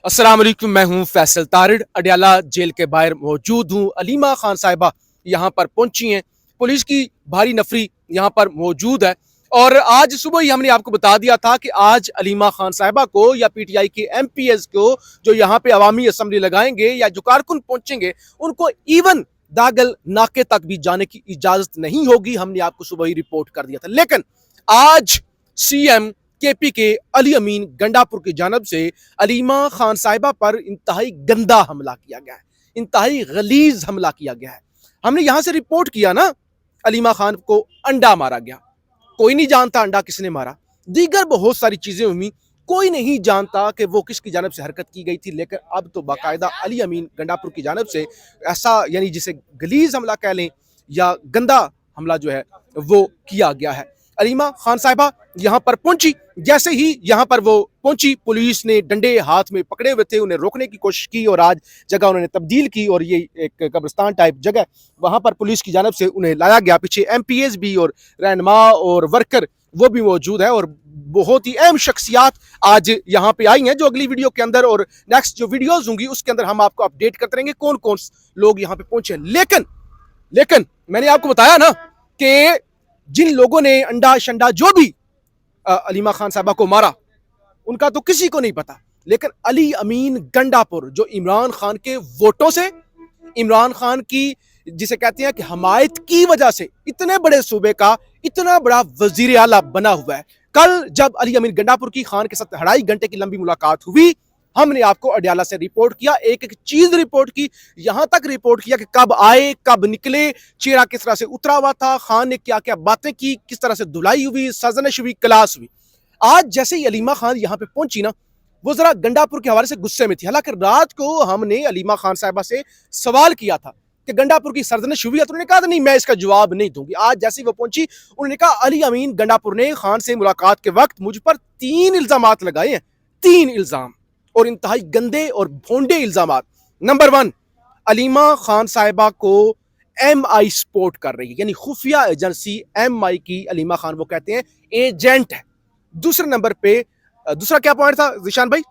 अस्सलाम वालेकुम, मैं हूं फैसल तारिड़। अडयाला जेल के बाहर मौजूद हूं। अलीमा खान साहिबा यहां पर पहुंची हैं। पुलिस की भारी नफरी यहां पर मौजूद है और आज सुबह ही हमने आपको बता दिया था कि आज अलीमा खान साहिबा को या पीटीआई के एमपीएस को जो यहां पे अवामी असम्बली लगाएंगे या जो कारकुन पहुंचेंगे उनको इवन दागल नाके तक भी जाने की इजाजत नहीं होगी। हमने आपको सुबह ही रिपोर्ट कर दिया था, लेकिन आज सीएम केपी के अली अमीन गंडापुर की जानब से अलीमा खान साहिबा पर इंतहाई गंदा हमला किया गया है, इंतहाई गलीज हमला किया गया है। हमने यहां से रिपोर्ट किया ना, अलीमा खान को अंडा मारा गया। कोई नहीं जानता अंडा किसने मारा, दीगर बहुत सारी चीजें हुई, कोई नहीं जानता कि वो किसकी जानब से हरकत की गई थी। लेकिन अब तो बाकायदा अली अमीन गंडापुर की जानब से ऐसा, यानी जिसे गलीज हमला कह लें या गंदा हमला जो है वो किया गया है। अलीमा खान साहिबा यहां पर पहुंची, जैसे ही यहां पर वो पहुंची पुलिस ने डंडे हाथ में पकड़े हुए थे, उन्हें रोकने की कोशिश की और आज जगह उन्होंने तब्दील की और ये एक कब्रिस्तान टाइप जगह, वहां पर पुलिस की जानब से उन्हें लाया गया। पीछे एमपीएस भी और रहनुमा और वर्कर वो भी मौजूद है और बहुत ही अहम शख्सियात आज यहाँ पे आई हैं, जो अगली वीडियो के अंदर और नेक्स्ट जो वीडियोज होंगी उसके अंदर हम आपको अपडेट करते रहेंगे कौन कौन लोग यहाँ पे पहुंचे। लेकिन मैंने आपको बताया ना कि जिन लोगों ने अंडा शंडा जो भी अलीमा खान साहबा को मारा उनका तो किसी को नहीं पता, लेकिन अली अमीन गंडापुर जो इमरान खान के वोटों से, इमरान खान की जिसे कहते हैं कि हमायत की वजह से इतने बड़े सूबे का इतना बड़ा वजीर आला बना हुआ है। कल जब अली अमीन गंडापुर की खान के साथ 2.5 घंटे की लंबी मुलाकात हुई, हमने आपको अडयाला से रिपोर्ट किया, एक एक चीज रिपोर्ट की, यहां तक रिपोर्ट किया कि कब आए कब निकले, चेहरा किस तरह से उतरा हुआ था, खान ने क्या क्या बातें की, किस तरह से धुलाई हुई, सजनिश हुई, क्लास हुई। आज जैसे ही अलीमा खान यहां पे पहुंची ना, वो जरा गंडापुर के हवाले से गुस्से में थी। हालांकि रात को हमने अलीमा खान साहिबा से सवाल किया था कि गंडापुर की सरजनिश हुई है, तो उन्होंने कहा था नहीं मैं इसका जवाब नहीं दूंगी। आज जैसे ही वो पहुंची उन्होंने कहा अली अमीन गंडापुर ने खान से मुलाकात के वक्त मुझ पर 3 इल्जाम लगाए हैं, 3 इल्जाम और इंतहाई गंदे और भोंडे इल्जाम। नंबर 1, अलीमा खान साहिबा को MI सपोर्ट कर रही है, यानी खुफिया एजेंसी MI की अलीमा खान वो कहते हैं एजेंट है। दूसरे नंबर पे दूसरा क्या पॉइंट था जिशान भाई?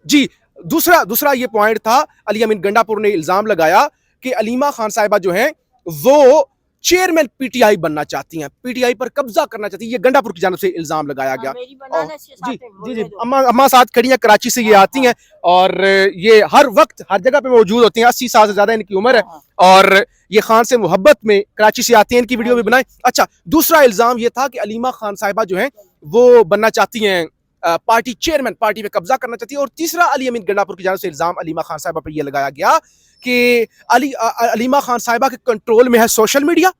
जी, दूसरा ये पॉइंट था, अली अमीन गंडापुर ने इल्जाम लगाया कि अलीमा खान साहिबा जो है वो चेयरमैन पीटीआई बनना चाहती हैं, पीटीआई पर कब्जा करना चाहती है। ये गंडापुर की जानब से इल्जाम लगाया गया। जी जी जी, अम्मा साथ खड़ी हैं, कराची से ये आती हैं और ये हर वक्त हर जगह पे मौजूद होती हैं। 80 साल से ज्यादा इनकी उम्र है और ये खान से मोहब्बत में कराची से आती हैं, इनकी वीडियो भी बनाए। अच्छा, दूसरा इल्जाम ये था कि अलीमा खान साहिबा जो है वो बनना चाहती हैं पार्टी चेयरमैन, पार्टी पे कब्जा करना चाहती है। और तीसरा अली अमीन गंडापुर की जानब से इल्जाम अलीमा खान साहिबा पर यह लगाया गया कि अलीमा खान साहिबा के कंट्रोल में है सोशल मीडिया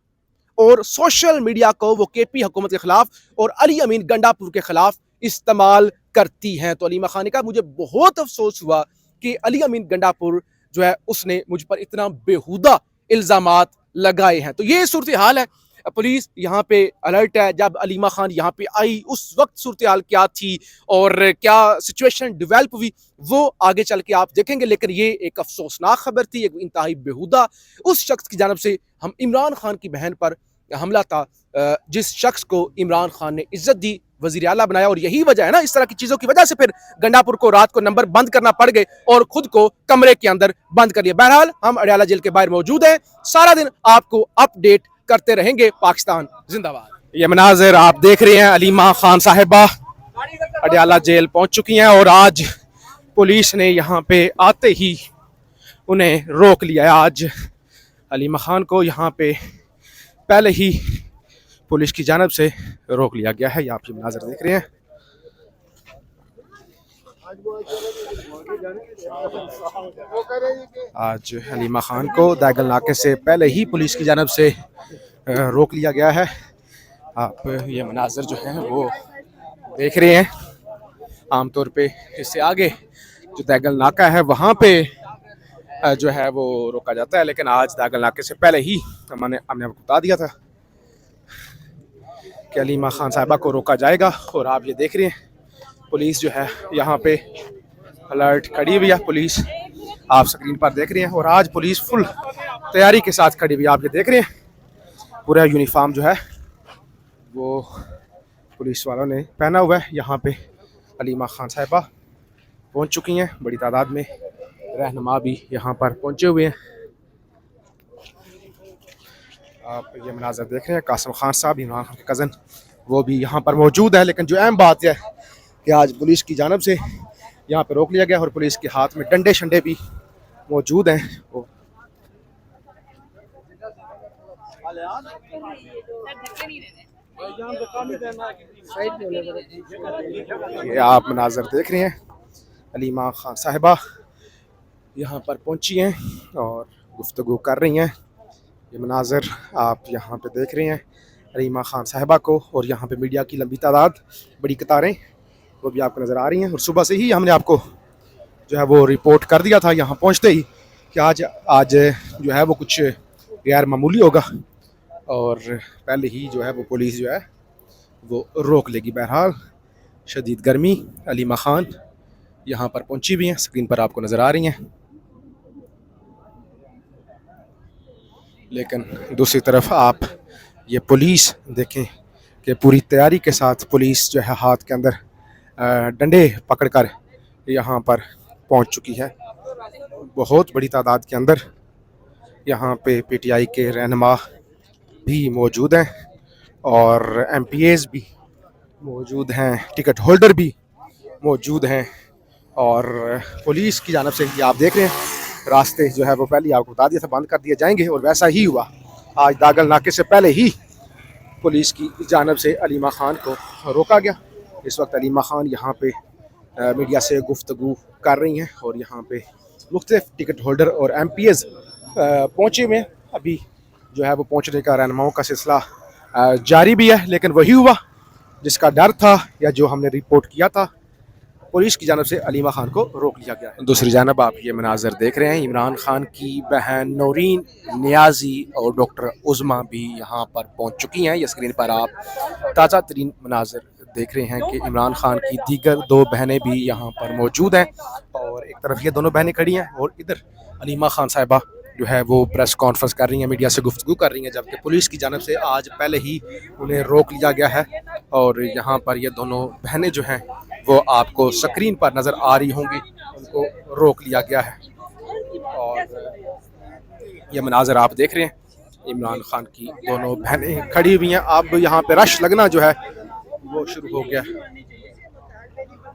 और सोशल मीडिया को वो केपी हुकूमत के खिलाफ और अली अमीन गंडापुर के खिलाफ इस्तेमाल करती हैं। तो अलीमा खान ने कहा मुझे बहुत अफसोस हुआ कि अली अमीन गंडापुर जो है उसने मुझ पर इतना बेहुदा इल्जामात लगाए हैं। तो ये सूरत हाल है, पुलिस यहाँ पे अलर्ट है। जब अलीमा खान यहाँ पे आई उस वक्त सूरत हाल क्या थी और क्या सिचुएशन डेवलप हुई वो आगे चल के आप देखेंगे, लेकिन ये एक अफसोसनाक खबर थी, एक इंतहाई बेहुदा उस शख्स की जानब से हम इमरान खान की बहन पर हमला था, जिस शख्स को इमरान खान ने इज्जत दी, वजीर आला बनाया। और यही वजह है ना, इस तरह की चीजों की वजह से फिर गंडापुर को रात को नंबर बंद करना पड़ गए और खुद को कमरे के अंदर बंद कर लिया। बहरहाल हम अडयाला जेल के बाहर मौजूद हैं, सारा दिन आपको अपडेट करते रहेंगे। पाकिस्तान जिंदाबाद। ये मनाजिर आप देख रहे हैं, अलीमा खान साहिबा अडयाला जेल पहुंच चुकी हैं और आज पुलिस ने यहाँ पे आते ही उन्हें रोक लिया है। आज अलीमा खान को यहाँ पे पहले ही पुलिस की जानब से रोक लिया गया है। ये आप ये मनाजिर देख रहे हैं। आज अलीमा खान को दागल नाके से पहले ही पुलिस की जानब से रोक लिया गया है। आप ये मनाजिर जो हैं वो देख रहे हैं। आमतौर पे इससे आगे जो दागल नाका है वहाँ पे जो है वो रोका जाता है, लेकिन आज दागल नाके से पहले ही हमने आपको बता दिया था कि अलीमा खान साहिबा को रोका जाएगा। और आप ये देख रहे हैं पुलिस जो है यहाँ पे अलर्ट खड़ी हुई है, पुलिस आप स्क्रीन पर देख रहे हैं। और आज पुलिस फुल तैयारी के साथ खड़ी हुई है, आप ये देख रहे हैं। पूरा यूनिफॉर्म जो है वो पुलिस वालों ने पहना हुआ है। यहाँ पे अलीमा खान साहिबा पहुंच चुकी हैं। बड़ी तादाद में रहनुमा भी यहाँ पर पहुंचे हुए हैं। आप ये मनाजर देख रहे हैं, कासिम खान साहब, इमरान खान के कज़न, वो भी यहाँ पर मौजूद है। लेकिन जो अहम बात है कि आज पुलिस की जानब से यहाँ पर रोक लिया गया और पुलिस के हाथ में डंडे शंडे भी मौजूद हैं। ये आप मनाजर देख रहे हैं, अलीमा खान साहिबा यहाँ पर पहुंची हैं और गुफ्तगू कर रही हैं। ये मनाजर आप यहाँ पे देख रहे हैं अलीमा खान साहिबा को, और यहाँ पे मीडिया की लंबी तादाद, बड़ी कतारें वो भी आपको नज़र आ रही हैं। और सुबह से ही हमने आपको जो है वो रिपोर्ट कर दिया था यहाँ पहुँचते ही कि आज जो है वो कुछ गैर मामूली होगा और पहले ही जो है वो पुलिस जो है वो रोक लेगी। बहरहाल शदीद गर्मी, अलीमा खान यहाँ पर पहुँची भी हैं, स्क्रीन पर आपको नज़र आ रही हैं। लेकिन दूसरी तरफ आप ये पुलिस देखें कि पूरी तैयारी के साथ पुलिस जो है हाथ के अंदर डंडे पकड़कर यहाँ पर पहुँच चुकी है। बहुत बड़ी तादाद के अंदर यहाँ पे पीटीआई के रहनुमा भी मौजूद हैं और एमपीएस भी मौजूद हैं, टिकट होल्डर भी मौजूद हैं। और पुलिस की जानब से ये आप देख रहे हैं रास्ते जो है वो पहले आपको बता दिया था बंद कर दिए जाएंगे, और वैसा ही हुआ। आज दागल नाके से पहले ही पुलिस की जानब से अलीमा खान को रोका गया। इस वक्त अलीमा खान यहाँ पे मीडिया से गुफ्तगू कर रही हैं और यहाँ पे मुख्तलिफ टिकट होल्डर और एमपीएस पहुँचे हुए हैं। अभी जो है वो पहुँचने का रहनुमाओं का सिलसिला जारी भी है, लेकिन वही हुआ जिसका डर था या जो हमने रिपोर्ट किया था। पुलिस की जानब से अलीमा खान को रोक लिया गया है। दूसरी जानब आप ये मनाजर देख रहे हैं, इमरान खान की बहन नौरीन नियाजी और डॉक्टर उज़मा भी यहाँ पर पहुँच चुकी हैं। ये स्क्रीन पर आप ताज़ा तरीन मनाजर देख रहे हैं कि इमरान खान की दीगर दो बहनें भी यहाँ पर मौजूद हैं और एक तरफ ये दोनों बहनें खड़ी हैं और इधर अलीमा खान साहिबा जो है वो प्रेस कॉन्फ्रेंस कर रही हैं, मीडिया से गुफ्तगू कर रही हैं। जबकि पुलिस की जानब से आज पहले ही उन्हें रोक लिया गया है और यहाँ पर ये दोनों बहनें जो हैं वो आपको स्क्रीन पर नज़र आ रही होंगी, उनको रोक लिया गया है। और ये मनाजर आप देख रहे हैं, इमरान खान की दोनों बहनें खड़ी हुई हैं। अब यहाँ पे रश लगना जो है वो शुरू हो गया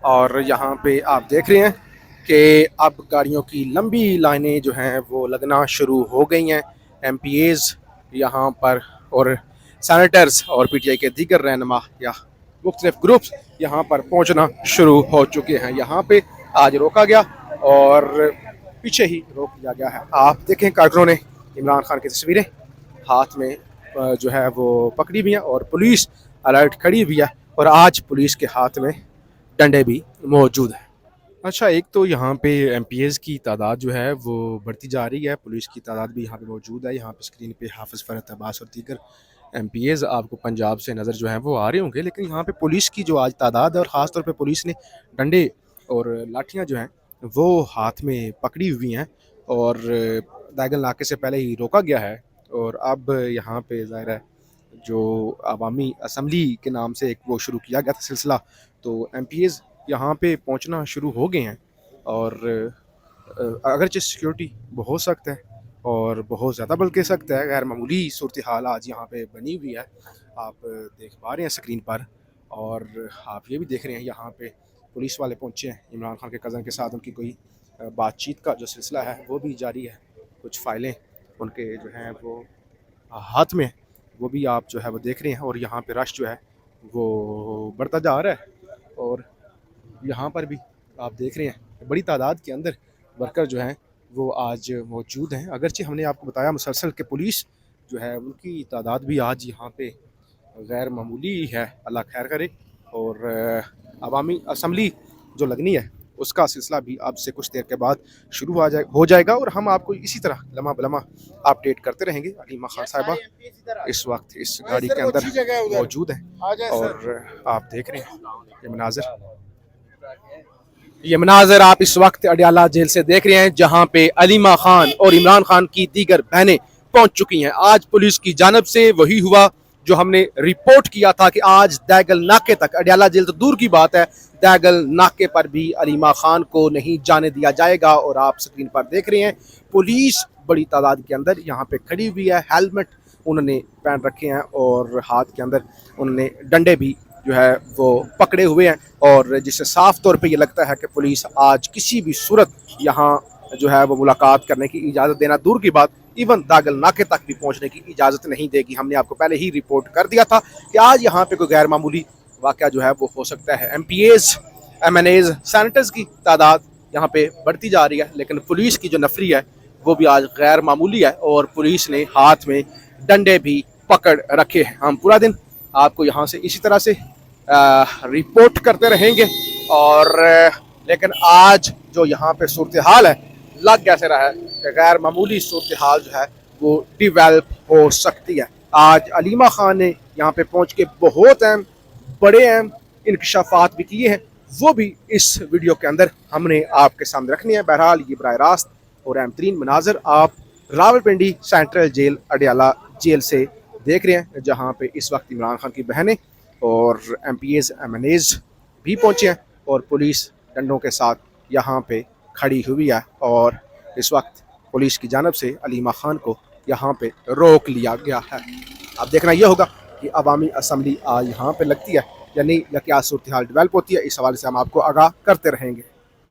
और यहाँ पे आप देख रहे हैं कि अब गाड़ियों की लंबी लाइनें जो हैं वो लगना शुरू हो गई हैं। एमपीएस यहाँ पर और सैनिटर्स और पीटीआई के दीगर रहनुमा या मुख्तलिफ ग्रुप्स यहाँ पर पहुँचना शुरू हो चुके हैं। यहाँ पे आज रोका गया और पीछे ही रोक लिया गया है। आप देखें कारकुनों ने इमरान खान की तस्वीरें हाथ में जो है वो पकड़ी हुई हैं और पुलिस अलर्ट खड़ी हुई है और आज पुलिस के हाथ में डंडे भी मौजूद हैं। अच्छा, एक तो यहाँ पे एमपीएस की तादाद जो है वो बढ़ती जा रही है, पुलिस की तादाद भी यहाँ पे मौजूद है। यहाँ पे स्क्रीन पे हाफिज़ फ़रहत अब्बास और दीगर एमपीएस आपको पंजाब से नज़र जो है वो आ रहे होंगे, लेकिन यहाँ पे पुलिस की जो आज तादाद है और ख़ास तौर पे पुलिस ने डंडे और लाठियाँ जो हैं वो हाथ में पकड़ी हुई हैं और दागल नाके से पहले ही रोका गया है। और अब यहाँ पे ज़ाहिर है जो अवामी असम्बली के नाम से एक वो शुरू किया गया था सिलसिला, तो एमपीएस यहाँ पे पहुँचना शुरू हो गए हैं और अगरचे सिक्योरिटी बहुत सख्त है और बहुत ज़्यादा बल्कि सख्त है, गैर मामूली सूरत हाल आज यहाँ पे बनी हुई है। आप देख पा रहे हैं स्क्रीन पर और आप ये भी देख रहे हैं यहाँ पे पुलिस वाले पहुँचे हैं। इमरान खान के कज़न के साथ उनकी कोई बातचीत का जो सिलसिला है वो भी जारी है। कुछ फ़ाइलें उनके जो हैं वो हाथ में, वो भी आप जो है वो देख रहे हैं। और यहाँ पे रश जो है वो बढ़ता जा रहा है और यहाँ पर भी आप देख रहे हैं बड़ी तादाद के अंदर वर्कर जो हैं वो आज मौजूद हैं। अगरचे हमने आपको बताया मुसलसल के पुलिस जो है उनकी तादाद भी आज यहाँ पे गैर मामूली है, अल्लाह खैर करे। और अवामी असम्बली जो लगनी है उसका सिलसिला भी अब से कुछ देर के बाद शुरू हो जाएगा और हम आपको इसी तरह लम्हा बलम्हा अपडेट करते रहेंगे। अलीमा खान साहिबा इस वक्त इस गाड़ी के अंदर मौजूद हैं और आप देख रहे हैं ये मनाजर आप इस वक्त अडियाला जेल से देख रहे हैं, जहां पे अलीमा खान और इमरान खान की दीगर बहनें पहुंच चुकी हैं। आज पुलिस की जानब से वही हुआ जो हमने रिपोर्ट किया था कि आज दैगल नाके तक, अडियाला जेल तो दूर की बात है, दैगल नाके पर भी अलीमा खान को नहीं जाने दिया जाएगा। और आप स्क्रीन पर देख रहे हैं पुलिस बड़ी तादाद के अंदर यहाँ पे खड़ी हुई है, हेलमेट उन्होंने पहन रखे हैं और हाथ के अंदर उन्होंने डंडे भी जो है वो पकड़े हुए हैं, और जिससे साफ तौर पे ये लगता है कि पुलिस आज किसी भी सूरत यहाँ जो है वो मुलाकात करने की इजाज़त देना दूर की बात, इवन दागल नाके तक भी पहुंचने की इजाज़त नहीं देगी। हमने आपको पहले ही रिपोर्ट कर दिया था कि आज यहाँ पे कोई गैर मामूली वाक़या जो है वो हो सकता है। MPAs, MNAs, सैनिटर्स की तादाद यहाँ पे बढ़ती जा रही है, लेकिन पुलिस की जो नफरी है वो भी आज गैर मामूली है और पुलिस ने हाथ में डंडे भी पकड़ रखे हैं। हम पूरा दिन आपको यहाँ से इसी तरह से रिपोर्ट करते रहेंगे, और लेकिन आज जो यहाँ पे सूरत हाल है लग कैसे रहा है कि गैर मामूली सूरत हाल जो है वो डिवेल्प हो सकती है। आज अलीमा खान ने यहाँ पे पहुँच के बहुत अहम बड़े अहम इंकशाफात भी किए हैं, वो भी इस वीडियो के अंदर हमने आपके सामने रखने हैं। बहरहाल ये बराह रास्त और अहम तरीन मनाजर आप Rawalpindi central jail Adiala jail से देख रहे हैं, जहाँ पे इस वक्त इमरान खान की बहनें और MPAs, MNAs भी पहुँचे हैं और पुलिस डंडों के साथ यहाँ पे खड़ी हुई है। और इस वक्त पुलिस की जानब से अलीमा खान को यहाँ पे रोक लिया गया है। अब देखना यह होगा कि अवामी असम्बली आज यहाँ पे लगती है या नहीं, या क्या सूरत हाल डेवलप होती है। इस हवाले से हम आपको आगाह करते रहेंगे।